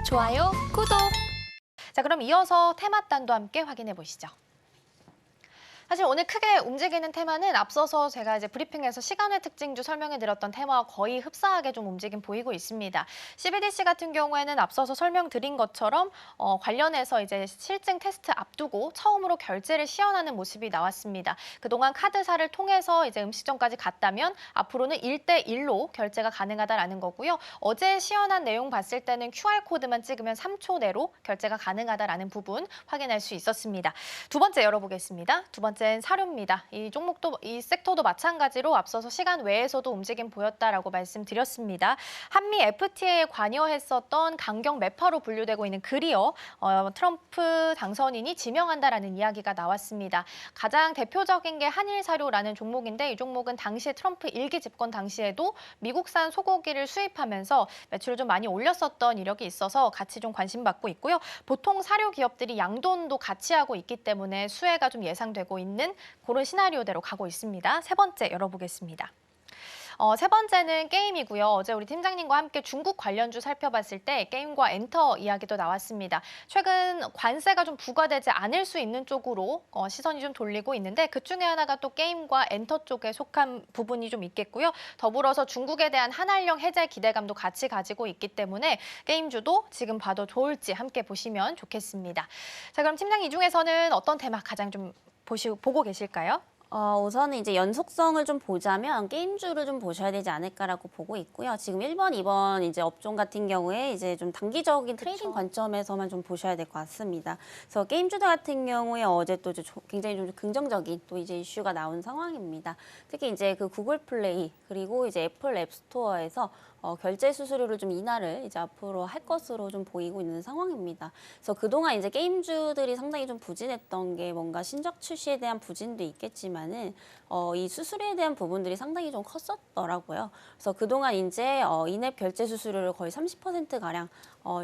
좋아요, 구독! 자, 그럼 이어서 테마단도 함께 확인해 보시죠. 사실 오늘 크게 움직이는 테마는 앞서서 제가 이제 브리핑에서 시간외 특징주 설명해 드렸던 테마와 거의 흡사하게 좀 움직임 보이고 있습니다. CBDC 같은 경우에는 앞서서 설명드린 것처럼 관련해서 이제 실증 테스트 앞두고 처음으로 결제를 시연하는 모습이 나왔습니다. 그동안 카드사를 통해서 이제 음식점까지 갔다면 앞으로는 1대1로 결제가 가능하다라는 거고요. 어제 시연한 내용 봤을 때는 QR코드만 찍으면 3초 내로 결제가 가능하다라는 부분 확인할 수 있었습니다. 두 번째 열어보겠습니다. 두 번째는 사료입니다. 이 종목도, 이 섹터도 마찬가지로 앞서서 시간 외에서도 움직임 보였다라고 말씀드렸습니다. 한미 FTA에 관여했었던 강경 매파로 분류되고 있는 그리어, 트럼프 당선인이 지명한다라는 이야기가 나왔습니다. 가장 대표적인 게 한일사료라는 종목인데 이 종목은 당시에 트럼프 1기 집권 당시에도 미국산 소고기를 수입하면서 매출을 좀 많이 올렸었던 이력이 있어서 같이 좀 관심받고 있고요. 보통 사료 기업들이 양돈도 같이 하고 있기 때문에 수혜가 좀 예상되고 있는 그런 시나리오대로 가고 있습니다. 세 번째 열어보겠습니다. 세 번째는 게임이고요. 어제 우리 팀장님과 함께 중국 관련주 살펴봤을 때 게임과 엔터 이야기도 나왔습니다. 최근 관세가 좀 부과되지 않을 수 있는 쪽으로 시선이 좀 돌리고 있는데 그중에 하나가 또 게임과 엔터 쪽에 속한 부분이 좀 있겠고요. 더불어서 중국에 대한 한한령 해제 기대감도 같이 가지고 있기 때문에 게임주도 지금 봐도 좋을지 함께 보시면 좋겠습니다. 자, 그럼 팀장님 이 중에서는 어떤 테마 가장 좀 보고 계실까요? 우선은 이제 연속성을 좀 보자면 게임주를 좀 보셔야 되지 않을까라고 보고 있고요. 지금 1번, 2번 이제 업종 같은 경우에 이제 좀 단기적인 트레이딩 관점에서만 좀 보셔야 될 것 같습니다. 그래서 게임주들 같은 경우에 어제 또 이제 굉장히 좀 긍정적인 또 이제 이슈가 나온 상황입니다. 특히 이제 그 구글 플레이 그리고 이제 애플 앱스토어에서 결제 수수료를 좀 인하를 이제 앞으로 할 것으로 좀 보이고 있는 상황입니다. 그래서 그동안 이제 게임주들이 상당히 좀 부진했던 게 뭔가 신작 출시에 대한 부진도 있겠지만은 이 수수료에 대한 부분들이 상당히 좀 컸었더라고요. 그래서 그동안 이제 인앱 결제 수수료를 거의 30% 가량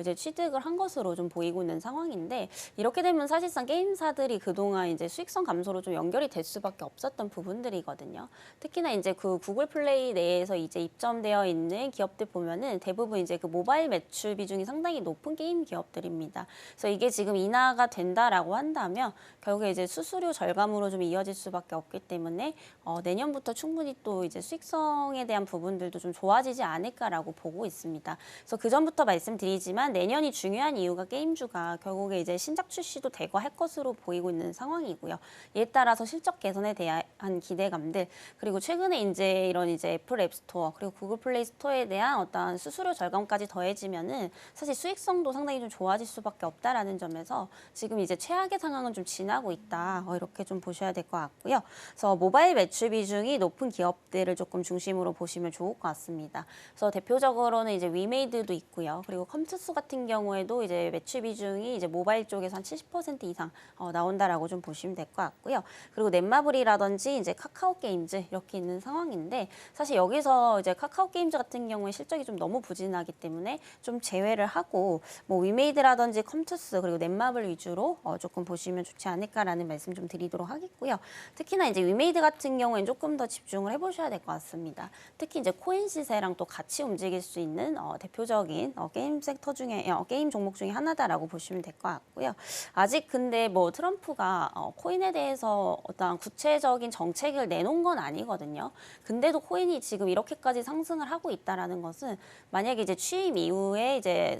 이제 취득을 한 것으로 좀 보이고 있는 상황인데 이렇게 되면 사실상 게임사들이 그동안 이제 수익성 감소로 좀 연결이 될 수밖에 없었던 부분들이거든요. 특히나 이제 그 구글 플레이 내에서 이제 입점되어 있는 기업들 보면은 대부분 이제 그 모바일 매출 비중이 상당히 높은 게임 기업들입니다. 그래서 이게 지금 인하가 된다라고 한다면 결국에 이제 수수료 절감으로 좀 이어질 수밖에 없기 때문에 내년부터 충분히 또 이제 수익성에 대한 부분들도 좀 좋아지지 않을까라고 보고 있습니다. 그래서 그 전부터 말씀드리지만 내년이 중요한 이유가 게임주가 결국에 이제 신작 출시도 대거할 것으로 보이고 있는 상황이고요. 이에 따라서 실적 개선에 대한 기대감들 그리고 최근에 이제 이런 이제 애플 앱스토어 그리고 구글 플레이 스토어에 대한 어떤 수수료 절감까지 더해지면은 사실 수익성도 상당히 좀 좋아질 수밖에 없다라는 점에서 지금 이제 최악의 상황은 좀 지나고 있다 이렇게 좀 보셔야 될 것 같고요. 그래서 모바일 매출 비중이 높은 기업들을 조금 중심으로 보시면 좋을 것 같습니다. 그래서 대표적으로는 이제 위메이드도 있고요. 그리고 컴투스 같은 경우에도 이제 매출 비중이 이제 모바일 쪽에서 한 70% 이상 나온다라고 좀 보시면 될 것 같고요. 그리고 넷마블이라든지 이제 카카오 게임즈 이렇게 있는 상황인데 사실 여기서 이제 카카오 게임즈 같은 경우에 실적이 좀 너무 부진하기 때문에 좀 제외를 하고 뭐 위메이드라든지 컴투스 그리고 넷마블 위주로 조금 보시면 좋지 않을까라는 말씀 좀 드리도록 하겠고요. 특히나 이제 위메이드 같은 경우에는 조금 더 집중을 해보셔야 될 것 같습니다. 특히 이제 코인 시세랑 또 같이 움직일 수 있는 대표적인 게임 섹터 중에 게임 종목 중에 하나다라고 보시면 될 것 같고요. 아직 근데 뭐 트럼프가 코인에 대해서 어떤 구체적인 정책을 내놓은 건 아니거든요. 근데도 코인이 지금 이렇게까지 상승을 하고 있다라는 것은 만약에 이제 취임 이후에 이제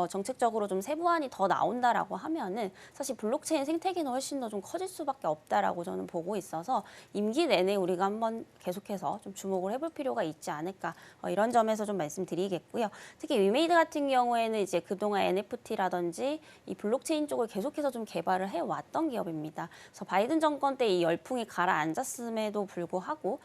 정책적으로 좀 세부안이 더 나온다라고 하면은 사실 블록체인 생태계는 훨씬 더 좀 커질 수밖에 없다라고 저는 보고 있어서 임기 내내 우리가 한번 계속해서 좀 주목을 해볼 필요가 있지 않을까 이런 점에서 좀 말씀드리겠고요. 특히 위메이드 같은 경우에는 이제 그동안 NFT라든지 이 블록체인 쪽을 계속해서 좀 개발을 해왔던 기업입니다. 그래서 바이든 정권 때 이 열풍이 가라앉았음에도 불구하고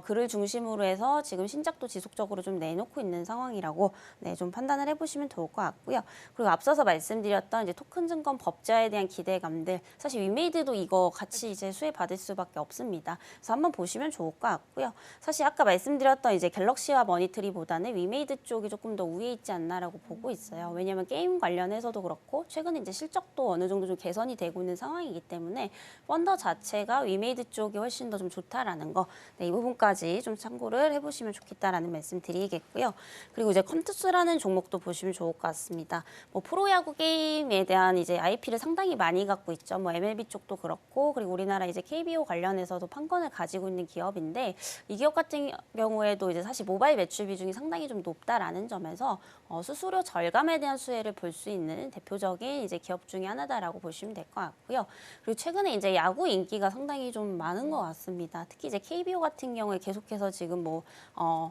그를 중심으로 해서 지금 신작도 지속적으로 좀 내놓고 있는 상황이라고 좀 판단을 해보시면 좋을 것 같고요. 그리고 앞서서 말씀드렸던 이제 토큰 증권 법제화에 대한 기대감들 사실 위메이드도 이거 같이 이제 수혜 받을 수밖에 없습니다. 그래서 한번 보시면 좋을 것 같고요. 사실 아까 말씀드렸던 이제 갤럭시와 머니트리보다는 위메이드 쪽이 조금 더 우위에 있지 않나라고 보고 있어요. 왜냐하면 게임 관련해서도 그렇고 최근에 이제 실적도 어느 정도 좀 개선이 되고 있는 상황이기 때문에 펀더 자체가 위메이드 쪽이 훨씬 더 좀 좋다라는 거, 이 부분까지 좀 참고를 해보시면 좋겠다라는 말씀 드리겠고요. 그리고 이제 컴투스라는 종목도 보시면 좋을 것 같습니다. 있습니다. 뭐 프로야구 게임에 대한 이제 IP를 상당히 많이 갖고 있죠. 뭐 MLB 쪽도 그렇고 그리고 우리나라 이제 KBO 관련해서도 판권을 가지고 있는 기업인데 이 기업 같은 경우에도 이제 사실 모바일 매출 비중이 상당히 좀 높다라는 점에서 수수료 절감에 대한 수혜를 볼 수 있는 대표적인 이제 기업 중에 하나다라고 보시면 될 것 같고요. 그리고 최근에 이제 야구 인기가 상당히 좀 많은 것 같습니다. 특히 이제 KBO 같은 경우에 계속해서 지금 뭐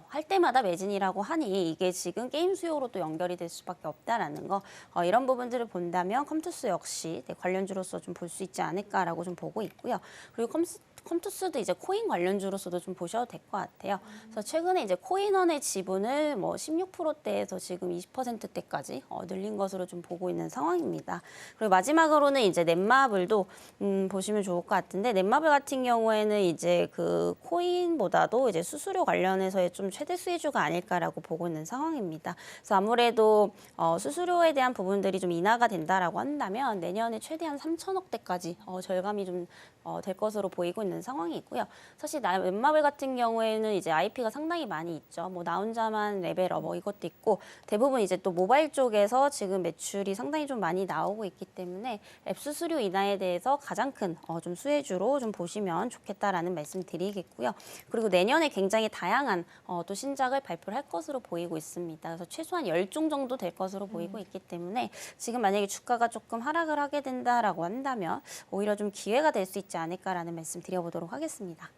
할 때마다 매진이라고 하니 이게 지금 게임 수요로 또 연결이 될 수밖에 없다라는 거 이런 부분들을 본다면 컴투스 역시 관련주로서 좀 볼 수 있지 않을까라고 좀 보고 있고요. 그리고 컴투스도 이제 코인 관련주로서도 좀 보셔도 될 것 같아요. 그래서 최근에 이제 코인원의 지분을 뭐 16%대에서 지금 20%대까지 늘린 것으로 좀 보고 있는 상황입니다. 그리고 마지막으로는 이제 넷마블도 보시면 좋을 것 같은데 넷마블 같은 경우에는 이제 그 코인보다도 이제 수수료 관련해서의 좀 최대 수혜주가 아닐까라고 보고 있는 상황입니다. 그래서 아무래도 수수료에 대한 부분들이 좀 인하가 된다라고 한다면 내년에 최대한 3천억대까지 절감이 좀 될 것으로 보이고 있는 상황이 있고요. 사실 넷마블 같은 경우에는 이제 IP가 상당히 많이 있죠. 뭐 나 혼자만 레벨업 이것도 있고 대부분 이제 또 모바일 쪽에서 지금 매출이 상당히 좀 많이 나오고 있기 때문에 앱 수수료 인하에 대해서 가장 큰 좀 수혜주로 좀 보시면 좋겠다라는 말씀 드리겠고요. 그리고 내년에 굉장히 다양한 또 신작을 발표를 할 것으로 보이고 있습니다. 그래서 최소한 10종 정도 될 것으로 보이고 있기 때문에 지금 만약에 주가가 조금 하락을 하게 된다라고 한다면 오히려 좀 기회가 될 수 있지 않을까라는 말씀 드려보도록 하겠습니다.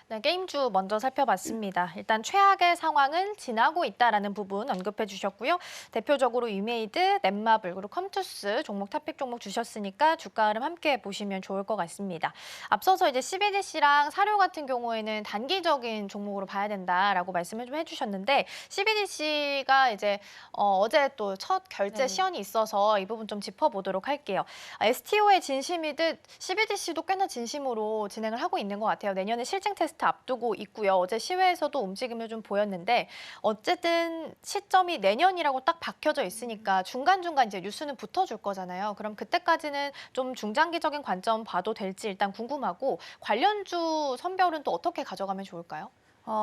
네, 게임주 먼저 살펴봤습니다. 일단 최악의 상황은 지나고 있다라는 부분 언급해 주셨고요. 대표적으로 유메이드, 넷마블, 그리고 컴투스 종목 탑픽 종목 주셨으니까 주가 흐름 함께 보시면 좋을 것 같습니다. 앞서서 이제 CBDC랑 사료 같은 경우에는 단기적인 종목으로 봐야 된다라고 말씀을 좀 해주셨는데 CBDC가 이제 어제 또 첫 결제 시연이 있어서 이 부분 좀 짚어보도록 할게요. STO의 진심이듯 CBDC도 꽤나 진심으로 진행을 하고 있는 것 같아요. 내년에 실증 테스트 앞두고 있고요. 어제 시외에서도 움직임을 좀 보였는데 어쨌든 시점이 내년이라고 딱 박혀져 있으니까 중간중간 이제 뉴스는 붙어줄 거잖아요. 그럼 그때까지는 좀 중장기적인 관점 봐도 될지 일단 궁금하고 관련주 선별은 또 어떻게 가져가면 좋을까요?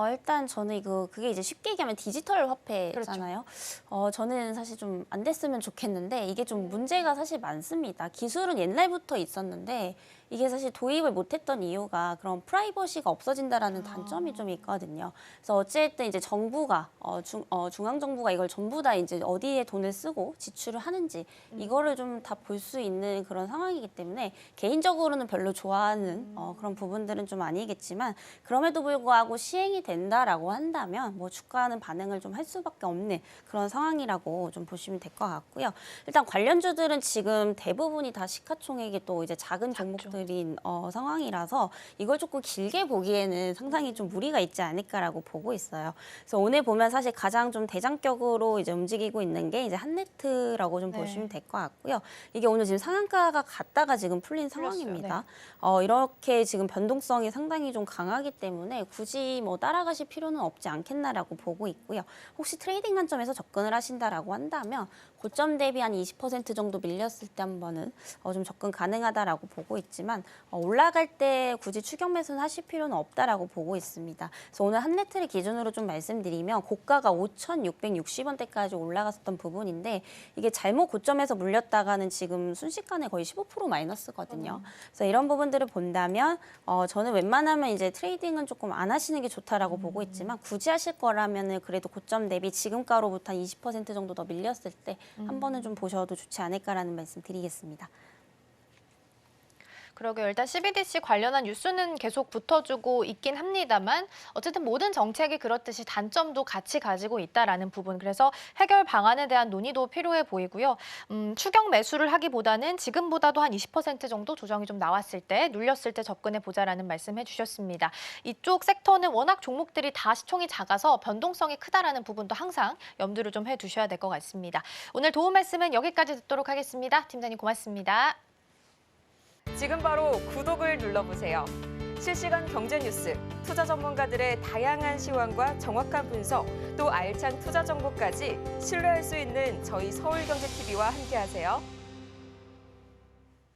일단 저는 그게 이제 쉽게 얘기하면 디지털 화폐잖아요. 저는 사실 좀 안 됐으면 좋겠는데 이게 좀 문제가 사실 많습니다. 기술은 옛날부터 있었는데 이게 사실 도입을 못했던 이유가 그런 프라이버시가 없어진다라는 단점이 좀 있거든요. 그래서 어쨌든 이제 정부가 중앙 정부가 이걸 전부 다 이제 어디에 돈을 쓰고 지출을 하는지 이거를 좀 다 볼 수 있는 그런 상황이기 때문에 개인적으로는 별로 좋아하는 그런 부분들은 좀 아니겠지만 그럼에도 불구하고 시행이 된다라고 한다면 뭐 주가는 반응을 좀 할 수밖에 없는 그런 상황이라고 좀 보시면 될 것 같고요. 일단 관련주들은 지금 대부분이 다 시가총액이 또 이제 작은 종목들 인 상황이라서 이걸 조금 길게 보기에는 상당히 좀 무리가 있지 않을까라고 보고 있어요. 그래서 오늘 보면 사실 가장 좀 대장격으로 이제 움직이고 있는 게 이제 한네트라고 좀 보시면 될 것 같고요. 이게 오늘 지금 상한가가 갔다가 지금 풀린 상황입니다. 이렇게 지금 변동성이 상당히 좀 강하기 때문에 굳이 뭐 따라가실 필요는 없지 않겠나라고 보고 있고요. 혹시 트레이딩 관점에서 접근을 하신다라고 한다면 고점 대비 한 20% 정도 밀렸을 때 한 번은 좀 접근 가능하다라고 보고 있지만 올라갈 때 굳이 추격 매수는 하실 필요는 없다라고 보고 있습니다. 그래서 오늘 한네트를 기준으로 좀 말씀드리면 고가가 5,660원대까지 올라갔었던 부분인데 이게 잘못 고점에서 물렸다가는 지금 순식간에 거의 15% 마이너스거든요. 그래서 이런 부분들을 본다면 저는 웬만하면 이제 트레이딩은 조금 안 하시는 게 좋다라고 보고 있지만 굳이 하실 거라면은 그래도 고점 대비 지금가로부터 한 20% 정도 더 밀렸을 때 한 번은 좀 보셔도 좋지 않을까라는 말씀 드리겠습니다. 그러게요. 일단 CBDC 관련한 뉴스는 계속 붙어주고 있긴 합니다만 어쨌든 모든 정책이 그렇듯이 단점도 같이 가지고 있다라는 부분. 그래서 해결 방안에 대한 논의도 필요해 보이고요. 추격 매수를 하기보다는 지금보다도 한 20% 정도 조정이 좀 나왔을 때, 눌렸을 때 접근해 보자라는 말씀해 주셨습니다. 이쪽 섹터는 워낙 종목들이 다 시총이 작아서 변동성이 크다라는 부분도 항상 염두를 좀 해두셔야 될 것 같습니다. 오늘 도움 말씀은 여기까지 듣도록 하겠습니다. 팀장님 고맙습니다. 지금 바로 구독을 눌러보세요. 실시간 경제 뉴스, 투자 전문가들의 다양한 시황과 정확한 분석, 또 알찬 투자 정보까지 신뢰할 수 있는 저희 서울경제TV와 함께하세요.